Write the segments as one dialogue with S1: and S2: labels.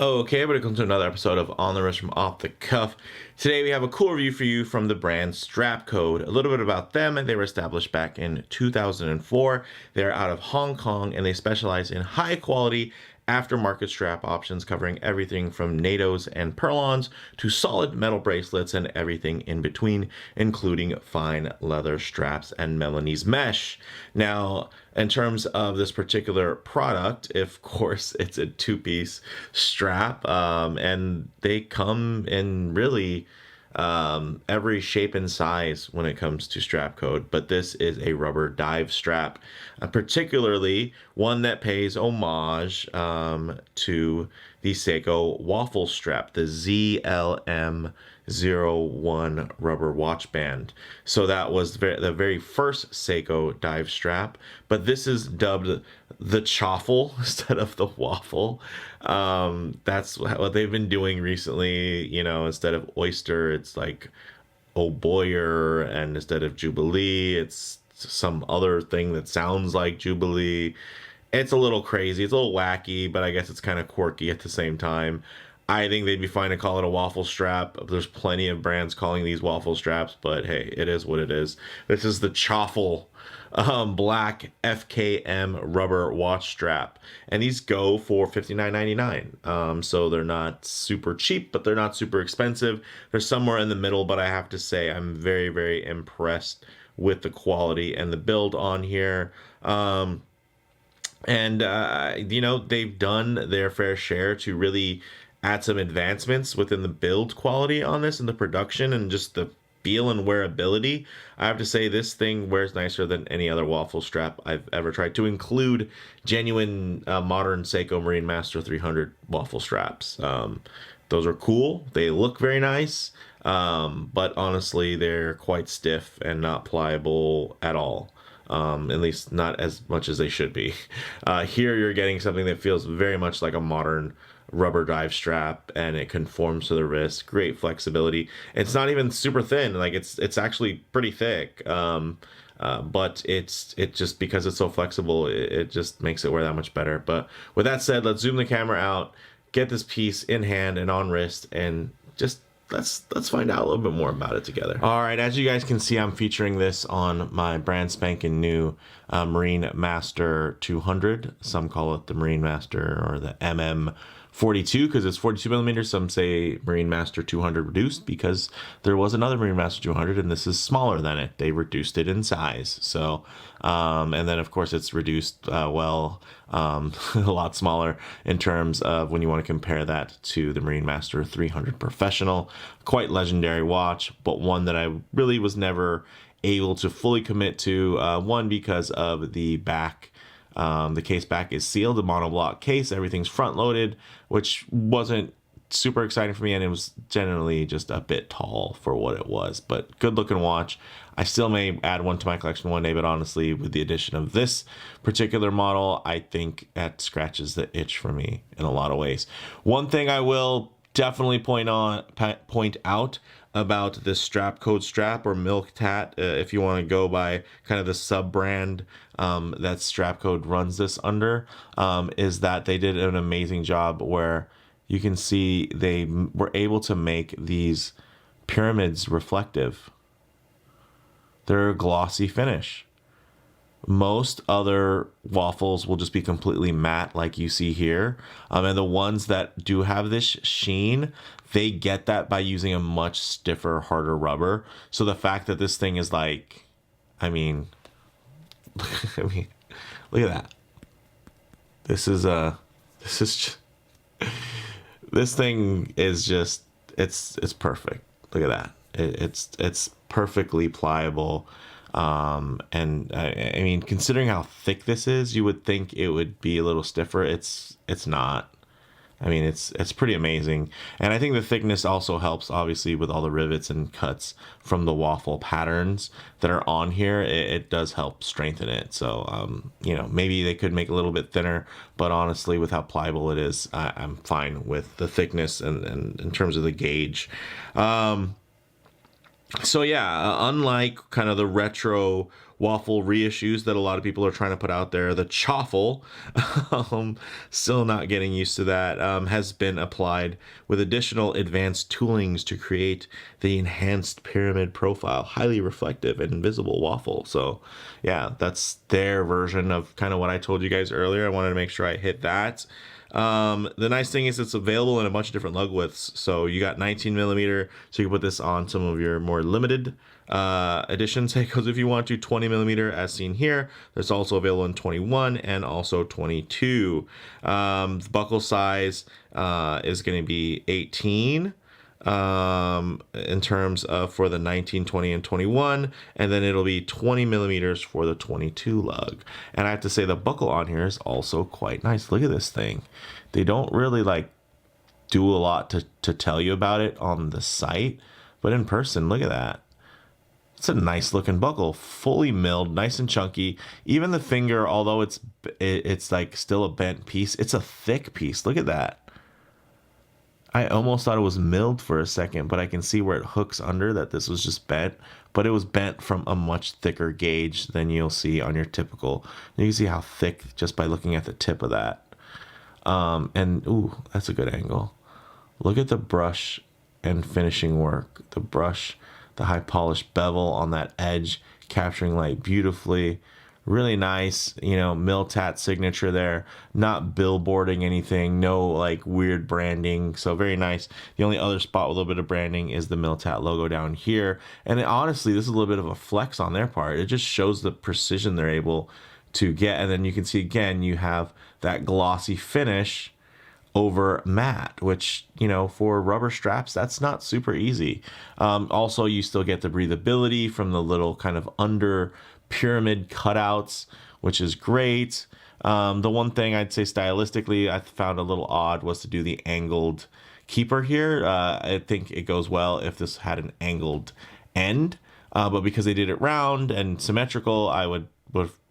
S1: Okay, everybody, welcome to another episode of On the Wrist from Off the Cuff. Today we have a cool review for you from the brand Strapcode. A little bit about them. They were established back in 2004. They're out of Hong Kong and they specialize in high quality aftermarket strap options covering everything from NATOs and purlons to solid metal bracelets and everything in between, including fine leather straps and Milanese mesh. Now, in terms of this particular product, of course, it's a two-piece strap, and they come in really every shape and size when it comes to strap code, but this is a rubber dive strap, particularly one that pays homage to the Seiko waffle strap, the ZLM01 rubber watch band. So that was the very first Seiko dive strap, but this is dubbed the Chaffle instead of the waffle. That's what they've been doing recently. You know, instead of oyster, it's like O'Boyer, and instead of Jubilee, it's some other thing that sounds like Jubilee. It's a little crazy. It's a little wacky, but I guess it's kind of quirky at the same time. I think they'd be fine to call it a waffle strap. There's plenty of brands calling these waffle straps, but hey, it is what it is. This is the Chaffle black FKM rubber watch strap, and these go for $59.99. So they're not super cheap, but they're not super expensive. They're somewhere in the middle, but I have to say I'm very, very impressed with the quality and the build on here. You know, they've done their fair share to really add some advancements within the build quality on this and the production and just the feel and wearability. I have to say this thing wears nicer than any other waffle strap I've ever tried, to include genuine modern Seiko Marine Master 300 waffle straps. Those are cool. They look very nice, but honestly, they're quite stiff and not pliable at all. At least not as much as they should be. Here you're getting something that feels very much like a modern rubber dive strap, and it conforms to the wrist. Great flexibility. It's not even super thin. Like it's actually pretty thick. But it just, because it's so flexible, it just makes it wear that much better. But with that said, let's zoom the camera out, get this piece in hand and on wrist, and just let's find out a little bit more about it together. All right, as you guys can see, I'm featuring this on my brand spanking new Marine Master 200. Some call it the Marine Master or the MM42 because it's 42 millimeters. Some say Marine Master 200 reduced because there was another Marine Master 200 and this is smaller than it. They reduced it in size. So, and then of course it's reduced a lot smaller in terms of when you want to compare that to the Marine Master 300 Professional. Quite legendary watch, but one that I really was never able to fully commit to. One, because of the back. The case back is sealed, the monoblock case, everything's front loaded, which wasn't super exciting for me, and it was generally just a bit tall for what it was, but good looking watch. I still may add one to my collection one day, but honestly, with the addition of this particular model, I think that scratches the itch for me in a lot of ways. One thing I will definitely point out about this Strapcode strap, or MiLTAT, if you want to go by kind of the sub brand that Strapcode runs this under, is that they did an amazing job where you can see they were able to make these pyramids reflective. They're a glossy finish. Most other waffles will just be completely matte like you see here. And the ones that do have this sheen, they get that by using a much stiffer, harder rubber. So the fact that this thing is like, I mean, look at that. This thing is just, it's perfect. Look at that. It's perfectly pliable. And I mean, considering how thick this is, you would think it would be a little stiffer. It's not. I mean, it's pretty amazing. And I think the thickness also helps, obviously, with all the rivets and cuts from the waffle patterns that are on here. It does help strengthen it. So, you know, maybe they could make it a little bit thinner, but honestly, with how pliable it is, I'm fine with the thickness and in terms of the gauge. So yeah, unlike kind of the retro waffle reissues that a lot of people are trying to put out there, the Chaffle, still not getting used to that, has been applied with additional advanced toolings to create the enhanced pyramid profile, highly reflective and invisible waffle. So yeah, that's their version of kind of what I told you guys earlier. I wanted to make sure I hit that. The nice thing is it's available in a bunch of different lug widths. So you got 19 millimeter, so you can put this on some of your more limited edition Seikos if you want to. 20 millimeter as seen here. There's also available in 21 and also 22. The buckle size is going to be 18 in terms of for the 19, 20, and 21, and then it'll be 20 millimeters for the 22 lug. And I have to say the buckle on here is also quite nice. Look at this thing. They don't really like do a lot to tell you about it on the site, but in person, look at that. It's a nice looking buckle, fully milled, nice and chunky. Even the finger, although it's like still a bent piece, it's a thick piece. Look at that. I almost thought it was milled for a second, but I can see where it hooks under that this was just bent, but it was bent from a much thicker gauge than you'll see on your typical. You can see how thick just by looking at the tip of that. And ooh, that's a good angle. Look at the brush and finishing work. The brush, the high polished bevel on that edge, capturing light beautifully. Really nice, you know, MiLTAT signature there, not billboarding anything, no like weird branding, so very nice. The only other spot with a little bit of branding is the MiLTAT logo down here, and honestly this is a little bit of a flex on their part. It just shows the precision they're able to get, and then you can see again you have that glossy finish over matte, which, you know, for rubber straps, that's not super easy. Also, you still get the breathability from the little kind of under pyramid cutouts, which is great. The one thing I'd say stylistically I found a little odd was to do the angled keeper here. I think it goes well if this had an angled end, but because they did it round and symmetrical, I would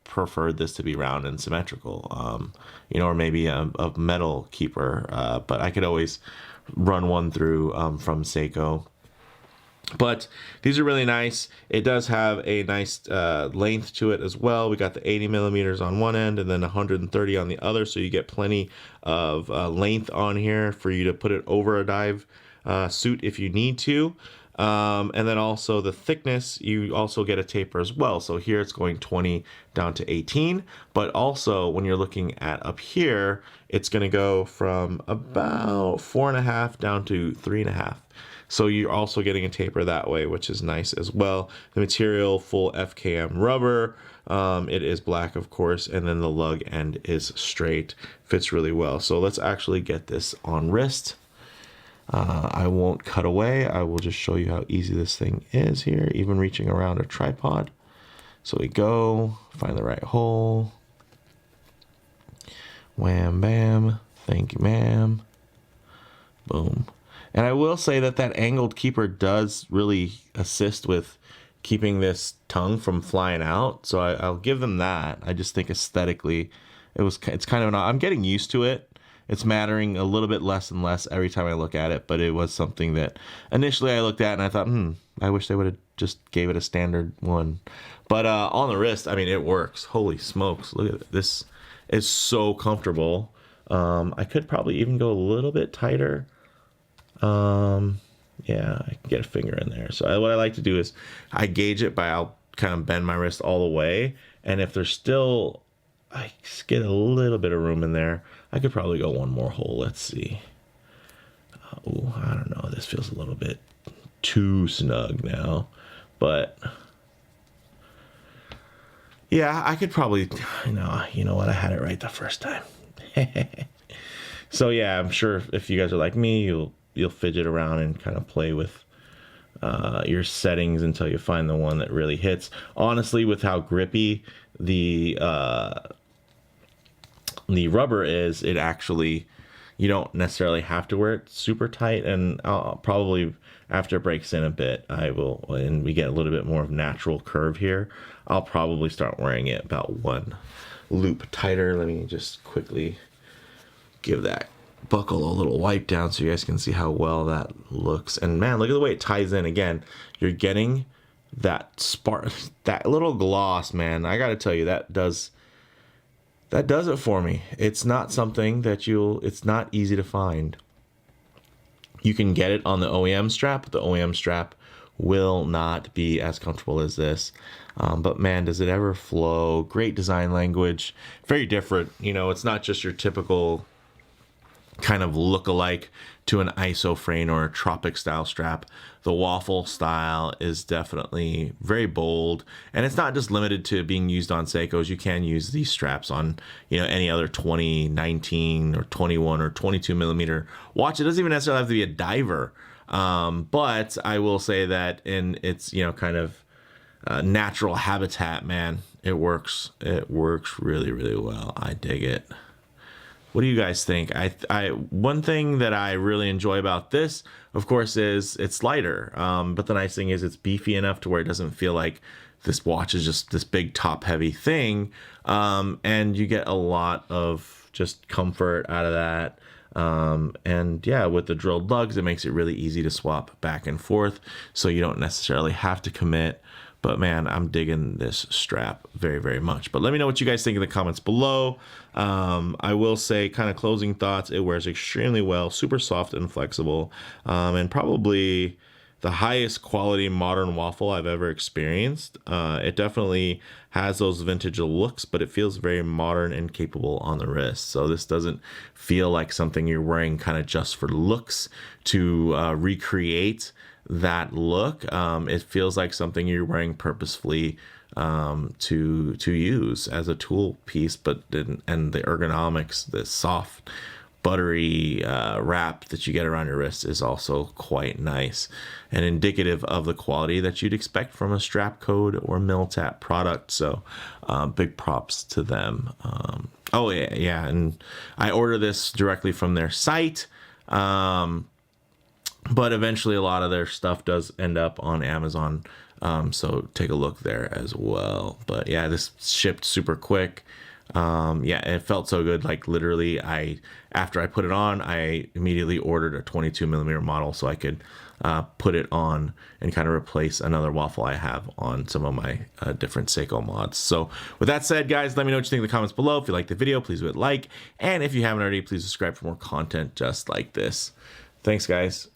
S1: preferred this to be round and symmetrical, you know, or maybe a metal keeper, but I could always run one through from Seiko. But these are really nice. It does have a nice length to it as well. We got the 80 millimeters on one end and then 130 on the other, so you get plenty of length on here for you to put it over a dive suit if you need to. And then also the thickness, you also get a taper as well. So here it's going 20 down to 18, but also when you're looking at up here, it's going to go from about 4.5 down to 3.5. So you're also getting a taper that way, which is nice as well. The material, full FKM rubber. It is black, of course, and then the lug end is straight. Fits really well. So let's actually get this on wrist. I won't cut away. I will just show you how easy this thing is here, even reaching around a tripod. So we go, find the right hole. Wham, bam. Thank you, ma'am. Boom. And I will say that that angled keeper does really assist with keeping this tongue from flying out. So I'll give them that. I just think aesthetically, it's kind of I'm getting used to it. It's mattering a little bit less and less every time I look at it, but it was something that initially I looked at and I thought, I wish they would have just gave it a standard one. But on the wrist, I mean, it works. Holy smokes. Look at it. This is so comfortable. I could probably even go a little bit tighter. Yeah, I can get a finger in there. So what I like to do is I gauge it I'll kind of bend my wrist all the way. And if there's still, I get a little bit of room in there, I could probably go one more hole. Let's see. Oh, I don't know. This feels a little bit too snug now, but yeah, I could probably, you know what? I had it right the first time. So yeah, I'm sure if you guys are like me, you'll fidget around and kind of play with your settings until you find the one that really hits. Honestly, with how grippy the rubber is, it actually, you don't necessarily have to wear it super tight, and I'll probably, after it breaks in a bit, and we get a little bit more of natural curve here, I'll probably start wearing it about one loop tighter. Let me just quickly give that buckle a little wipe down so you guys can see how well that looks. And man, look at the way it ties in. Again, you're getting that spark, that little gloss, man. I gotta tell you, that does it for me. It's not something that it's not easy to find. You can get it on the OEM strap, but the OEM strap will not be as comfortable as this. But man, does it ever flow. Great design language, very different. You know, it's not just your typical kind of look-alike to an ISO frame or a tropic style strap. The waffle style is definitely very bold, and it's not just limited to being used on Seikos. You can use these straps on, you know, any other 20, 19 or 21 or 22 millimeter watch. It doesn't even necessarily have to be a diver. But I will say that in its, you know, kind of natural habitat, man, it works really, really well. I dig it. What do you guys think? One thing that I really enjoy about this, of course, is it's lighter. But the nice thing is it's beefy enough to where it doesn't feel like this watch is just this big top heavy thing. And you get a lot of just comfort out of that. And yeah, with the drilled lugs, it makes it really easy to swap back and forth. So you don't necessarily have to commit. But man, I'm digging this strap very, very much. But let me know what you guys think in the comments below. I will say, kind of closing thoughts, it wears extremely well, super soft and flexible, and probably the highest quality modern waffle I've ever experienced. It definitely has those vintage looks, but it feels very modern and capable on the wrist. So this doesn't feel like something you're wearing kind of just for looks to recreate that look. It feels like something you're wearing purposefully to use as a tool piece, and the ergonomics, the soft buttery wrap that you get around your wrist is also quite nice and indicative of the quality that you'd expect from a Strapcode or MiLTAT product. So big props to them. Oh yeah, and I order this directly from their site. But eventually a lot of their stuff does end up on Amazon. So take a look there as well. But yeah, this shipped super quick. Yeah, it felt so good. Like literally, after I put it on, I immediately ordered a 22 millimeter model so I could put it on and kind of replace another waffle I have on some of my different Seiko mods. So with that said, guys, let me know what you think in the comments below. If you like the video, please do it like. And if you haven't already, please subscribe for more content just like this. Thanks, guys.